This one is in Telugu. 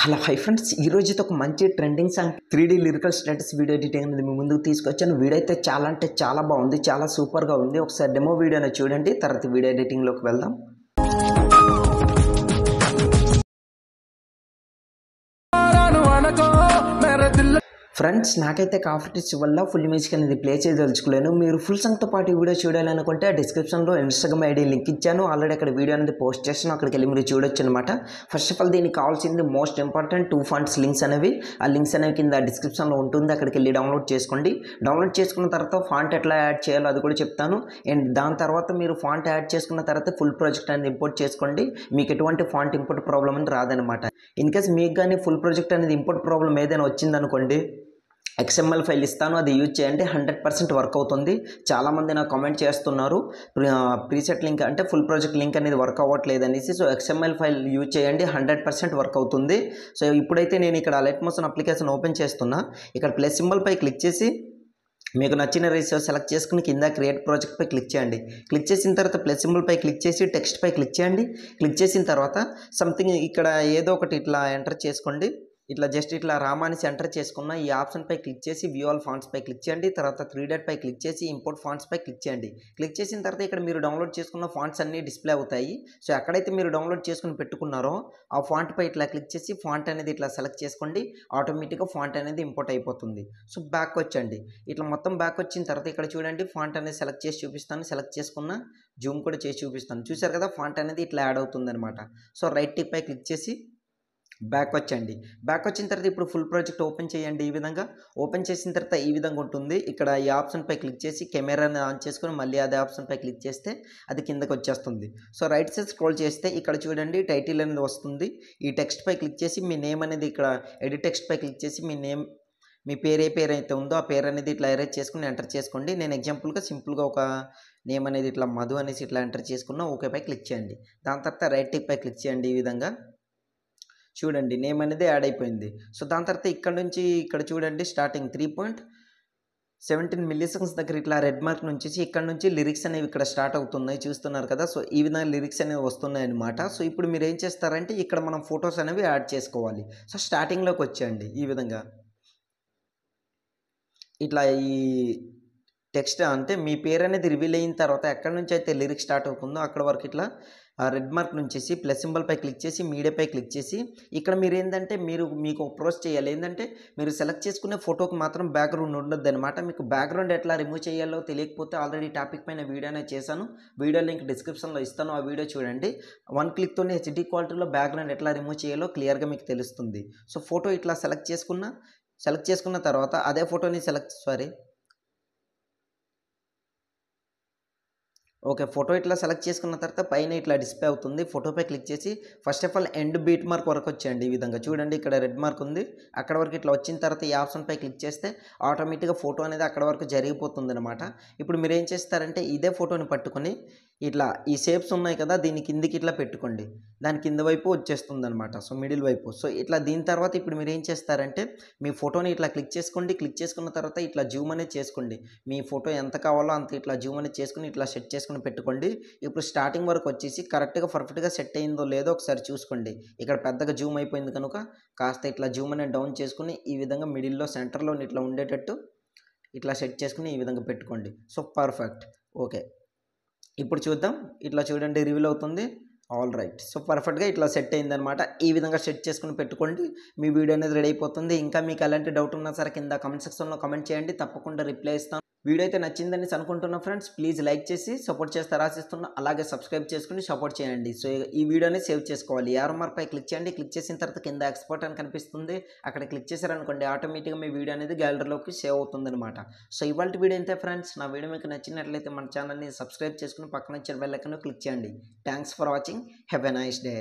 హలో హై ఫ్రెండ్స్, ఈ రోజు ఒక మంచి trending song 3D lyrical status video editing అనేది మీ ముందుకు తీసుకొచ్చాను. వీడియో అయితే చాలా అంటే చాలా బాగుంది, చాలా సూపర్గా ఉంది. ఒకసారి డెమో వీడియోని చూడండి, తర్వాత వీడియో ఎడిటింగ్లోకి వెళ్దాం. ఫ్రెండ్స్, నాకైతే కాఫీటిస్ వల్ల ఫుల్ మ్యూజిక్ అనేది ప్లే చేయదలుచుకోలేను. మీరు ఫుల్ సాంగ్తో పాటు ఈ వీడియో చూడాలనుకుంటే డిస్క్రిప్షన్లో ఇన్స్టాగ్రామ్ ఐడి లింక్ ఇచ్చాను. ఆల్రెడీ అక్కడ వీడియో అనేది పోస్ట్ చేస్తాను, అక్కడికి వెళ్ళి మీరు చూడొచ్చు అనమాట. ఫస్ట్ ఆఫ్ ఆల్ దీనికి కావాల్సింది మోస్ట్ ఇంపార్టెంట్ 2 ఫాంట్స్ లింక్స్ అనేవి. ఆ లింక్స్ అనేవి కింద డిస్క్రిప్షన్లో ఉంటుంది, అక్కడికి వెళ్ళి డౌన్లోడ్ చేసుకోండి. డౌన్లోడ్ చేసుకున్న తర్వాత ఫాంట్ ఎట్లా యాడ్ చేయాలో అది కూడా చెప్తాను. అండ్ దాని తర్వాత మీరు ఫాంట్ యాడ్ చేసుకున్న తర్వాత ఫుల్ ప్రాజెక్ట్ అనేది ఇంపోర్ట్ చేసుకోండి. మీకు ఎటువంటి ఫాంట్ ఇంపోర్ట్ ప్రాబ్లం అని రాదనమాట. ఇన్ కేస్ మీకు కానీ ఫుల్ ప్రాజెక్ట్ అనేది ఇంపోర్ట్ ప్రాబ్లం ఏదైనా వచ్చిందనుకోండి, XML ఫైల్ ఇస్తాను, అది యూజ్ చేయండి. 100% వర్క్ అవుతుంది. చాలామంది నాకు కామెంట్ చేస్తున్నారు ప్రీసెట్ లింక్ అంటే ఫుల్ ప్రాజెక్ట్ లింక్ అనేది వర్క్ అవ్వట్లేదు అనేసి. సో XML ఫైల్ యూజ్ చేయండి, 100% వర్క్ అవుతుంది. సో ఇప్పుడైతే నేను ఇక్కడ లైట్ మోషన్ అప్లికేషన్ ఓపెన్ చేస్తున్నా. ఇక్కడ ప్లస్ సింబల్ పై క్లిక్ చేసి మీకు నచ్చిన రేషియో సెలెక్ట్ చేసుకుని కింద క్రియేట్ ప్రాజెక్ట్ పై క్లిక్ చేయండి. క్లిక్ చేసిన తర్వాత ప్లస్ సింబల్ పై క్లిక్ చేసి టెక్స్ట్ పై క్లిక్ చేయండి. క్లిక్ చేసిన తర్వాత సంథింగ్ ఇక్కడ ఏదో ఒకటి ఇట్లా ఎంటర్ చేసుకోండి. ఇట్లా జస్ట్ ఇట్లా రామానిసి ఎంటర్ చేసుకున్న ఈ ఆప్షన్ పై క్లిక్ చేసి వ్యూ ఆల్ ఫాంట్స్ పై క్లిక్ చేయండి. తర్వాత 3 డాట్ పై క్లిక్ చేసి ఇంపోర్ట్ ఫాంట్స్ పై క్లిక్ చేయండి. క్లిక్ చేసిన తర్వాత ఇక్కడ మీరు డౌన్లోడ్ చేసుకున్న ఫాంట్స్ అన్నీ డిస్ప్లే అవుతాయి. సో ఎక్కడైతే మీరు డౌన్లోడ్ చేసుకుని పెట్టుకున్నారో ఆ ఫాంట్ పై ఇట్లా క్లిక్ చేసి ఫాంట్ అనేది ఇట్లా సెలెక్ట్ చేసుకోండి. ఆటోమేటిక్గా ఫాంట్ అనేది ఇంపోర్ట్ అయిపోతుంది. సో బ్యాక్ వచ్చండి. ఇట్లా మొత్తం బ్యాక్ వచ్చిన తర్వాత ఇక్కడ చూడండి, ఫాంట్ అనేది సెలెక్ట్ చేసి చూపిస్తాను. సెలెక్ట్ చేసుకున్న జూమ్ కూడా చేసి చూపిస్తాను. చూసారు కదా, ఫాంట్ అనేది ఇట్లా యాడ్ అవుతుంది అనమాట. సో రైట్ టిక్ పై క్లిక్ చేసి బ్యాక్ వచ్చండి. బ్యాక్ వచ్చిన తర్వాత ఇప్పుడు ఫుల్ ప్రాజెక్ట్ ఓపెన్ చేయండి. ఈ విధంగా ఓపెన్ చేసిన తర్వాత ఈ విధంగా ఉంటుంది. ఇక్కడ ఈ ఆప్షన్ పై క్లిక్ చేసి కెమెరాని ఆన్ చేసుకుని మళ్ళీ అదే ఆప్షన్ పై క్లిక్ చేస్తే అది కిందకి వచ్చేస్తుంది. సో రైట్ సైడ్ స్క్రోల్ చేస్తే ఇక్కడ చూడండి టైటిల్ అనేది వస్తుంది. ఈ టెక్స్ట్ పై క్లిక్ చేసి మీ నేమ్ అనేది ఇక్కడ ఎడిట్ టెక్స్ట్ పై క్లిక్ చేసి మీ పేరు ఏ పేరు అయితే ఉందో ఆ పేరు అనేది ఇట్లా ఎరేజ్ చేసుకుని ఎంటర్ చేసుకోండి. నేను ఎగ్జాంపుల్గా సింపుల్గా ఒక నేమ్ అనేది ఇట్లా మధు అనేసి ఇట్లా ఎంటర్ చేసుకున్నా. ఓకే పై క్లిక్ చేయండి. దాని తర్వాత రైట్ టిక్ పై క్లిక్ చేయండి. ఈ విధంగా చూడండి నేమ్ అనేది యాడ్ అయిపోయింది. సో దాని తర్వాత ఇక్కడ నుంచి ఇక్కడ చూడండి స్టార్టింగ్ 3.17 మిల్లీసెకండ్స్ దగ్గర ఇట్లా రెడ్ మార్క్ నుంచి ఇక్కడ నుంచి లిరిక్స్ అనేవి ఇక్కడ స్టార్ట్ అవుతున్నాయి, చూస్తున్నారు కదా. సో ఈ విధంగా లిరిక్స్ అనేవి వస్తున్నాయి అనమాట. సో ఇప్పుడు మీరు ఏం చేస్తారంటే ఇక్కడ మనం ఫొటోస్ అనేవి యాడ్ చేసుకోవాలి. సో స్టార్టింగ్లోకి వచ్చేయండి. ఈ విధంగా ఇట్లా ఈ టెక్స్ట్ అంటే మీ పేరు అనేది రివీల్ అయిన తర్వాత ఎక్కడి నుంచి అయితే లిరిక్ స్టార్ట్ అవుతుందో అక్కడ వరకు ఇట్లా రెడ్ మార్క్ నుంచి ప్లస్ సింబల్ పై క్లిక్ చేసి మీడియా పై క్లిక్ చేసి ఇక్కడ మీరు ఏంటంటే మీకు అప్రోచ్ చేయాలి. ఏంటంటే మీరు సెలెక్ట్ చేసుకునే ఫోటోకి మాత్రం బ్యాక్గ్రౌండ్ ఉండొద్దు అనమాట. మీకు బ్యాక్గ్రౌండ్ ఎట్లా రిమూవ్ చేయాలో తెలియకపోతే ఆల్రెడీ టాపిక్ పైన వీడియో అనేది చేశాను. వీడియో లింక్ డిస్క్రిప్షన్లో ఇస్తాను, ఆ వీడియో చూడండి. 1 క్లిక్తోనే HD క్వాలిటీలో బ్యాక్గ్రౌండ్ ఎట్లా రిమూవ్ చేయాలో క్లియర్గా మీకు తెలుస్తుంది. సో ఫోటో ఇట్లా సెలెక్ట్ చేసుకున్న తర్వాత అదే ఫోటోని ఫోటో ఇట్లా సెలెక్ట్ చేసుకున్న తర్వాత పైన ఇట్లా డిస్ప్లే అవుతుంది. ఫోటోపై క్లిక్ చేసి first of all end beat mark వరకు వచ్చేయండి. ఈ విధంగా చూడండి ఇక్కడ రెడ్ మార్క్ ఉంది, అక్కడ వరకు ఇట్లా వచ్చిన తర్వాత ఈ ఆప్షన్ పై క్లిక్ చేస్తే ఆటోమేటిక్గా ఫోటో అనేది అక్కడ వరకు జరిగిపోతుంది అనమాట. ఇప్పుడు మీరు ఏం చేస్తారంటే ఇదే ఫోటోని పట్టుకొని ఇట్లా ఈ షేప్స్ ఉన్నాయి కదా, దీని కిందికి ఇట్లా పెట్టుకోండి. దాని కింద వైపు వచ్చేస్తుంది అనమాట. సో మిడిల్ వైపు. సో ఇట్లా దీని తర్వాత ఇప్పుడు మీరు ఏం చేస్తారంటే మీ ఫోటోని ఇట్లా క్లిక్ చేసుకోండి. క్లిక్ చేసుకున్న తర్వాత ఇట్లా జూమ్ అనేది చేసుకోండి. మీ ఫోటో ఎంత కావాలో అంత ఇట్లా జూమ్ అనేది చేసుకుని ఇట్లా సెట్ చేసుకుని పెట్టుకోండి. ఇప్పుడు స్టార్టింగ్ వరకు వచ్చేసి కరెక్ట్గా పర్ఫెక్ట్గా సెట్ అయిందో లేదో ఒకసారి చూసుకోండి. ఇక్కడ పెద్దగా జూమ్ అయిపోయింది కనుక కాస్త ఇట్లా జూమ్ అనేది డౌన్ చేసుకుని ఈ విధంగా మిడిల్లో సెంటర్లో ఇట్లా ఉండేటట్టు ఇట్లా సెట్ చేసుకుని ఈ విధంగా పెట్టుకోండి. So perfect. ఓకే, ఇప్పుడు చూద్దాం. ఇట్లా చూడండి రివీల్ అవుతుంది. All right. సో పర్ఫెక్ట్గా ఇట్లా సెట్ అయిందనమాట. ఈ విధంగా సెట్ చేసుకుని పెట్టుకోండి. మీ వీడియో అనేది రెడీ అయిపోతుంది. ఇంకా మీకు ఎలాంటి డౌట్ ఉన్నా సరే కింద కామెంట్ సెక్షన్లో కామెంట్ చేయండి, తప్పకుండా రిప్లై ఇస్తాను. వీడియో అయితే నచ్చిందని అనుకుంటున్నా ఫ్రెండ్స్. ప్లీజ్ లైక్ చేసి సపోర్ట్ చేస్తే ఆశిస్తున్నా. అలాగే సబ్స్క్రైబ్ చేసుకుని సపోర్ట్ చేయండి. సో ఈ వీడియోని సేవ్ చేసుకోవాలి. యారో మార్క్ పై క్లిక్ చేయండి. క్లిక్ చేసిన తర్వాత కింద ఎక్స్పోర్ట్ అని కనిపిస్తుంది, అక్కడ క్లిక్ చేశారనుకోండి ఆటోమేటిక్గా మీ వీడియో అనేది గ్యాలరీలోకి సేవ్ అవుతుంది అనమాట. సో ఇవాళ వీడియో అయితే ఫ్రెండ్స్, నా వీడియో మీకు నచ్చినట్లయితే మన ఛానల్ని సబ్స్క్రైబ్ చేసుకుని పక్కన వచ్చే బెల్ ఐకాన్ క్లిక్ చేయండి. Thanks for watching. Have a nice day.